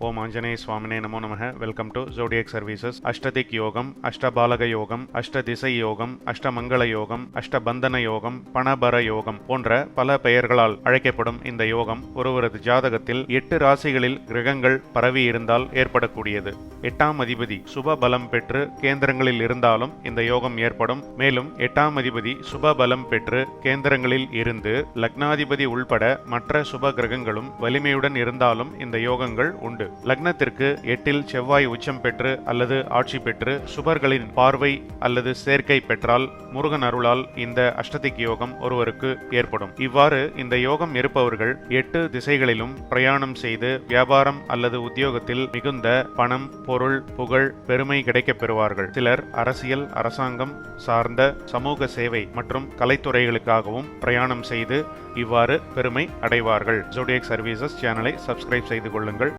ஓம் ஆஞ்சநேய சுவாமினே நமோ நமக. Welcome to zodiac services. அஷ்டதிக் யோகம், அஷ்டபாலக யோகம், அஷ்ட திசை யோகம், அஷ்டமங்கள யோகம், அஷ்டபந்தன யோகம், பணபர யோகம் போன்ற பல பெயர்களால் அழைக்கப்படும் இந்த யோகம் ஒருவரது ஜாதகத்தில் 8 ராசிகளில் கிரகங்கள் பரவி இருந்தால் ஏற்படக்கூடியது. 8ஆம் அதிபதி சுப பலம் பெற்று கேந்திரங்களில் இருந்தாலும் இந்த யோகம் ஏற்படும். மேலும் 8ஆம் அதிபதி சுப பலம் பெற்று கேந்திரங்களில் இருந்து லக்னாதிபதி உள்பட மற்ற சுப கிரகங்களும் வலிமையுடன் இருந்தாலும் இந்த யோகங்கள் உண்டு. லக்னத்திற்கு 8இல் செவ்வாய் உச்சம் பெற்று அல்லது ஆட்சி பெற்று சுபர்களின் பார்வை அல்லது சேர்க்கை பெற்றால் முருகன் அருளால் இந்த அஷ்டதிக் யோகம் ஒருவருக்கு ஏற்படும். இவ்வாறு இந்த யோகம் இருப்பவர்கள் 8 திசைகளிலும் பிரயாணம் செய்து வியாபாரம் அல்லது உத்தியோகத்தில் மிகுந்த பணம், பொருள், புகழ், பெருமை கிடைக்கப் பெறுவார்கள். சிலர் அரசியல், அரசாங்கம் சார்ந்த சமூக சேவை மற்றும் கலைத்துறைகளுக்காகவும் பிரயாணம் செய்து இவ்வாறு பெருமை அடைவார்கள். ஜோடியக் சர்வீசஸ் சேனலை சப்ஸ்கிரைப் செய்து கொள்ளுங்கள்.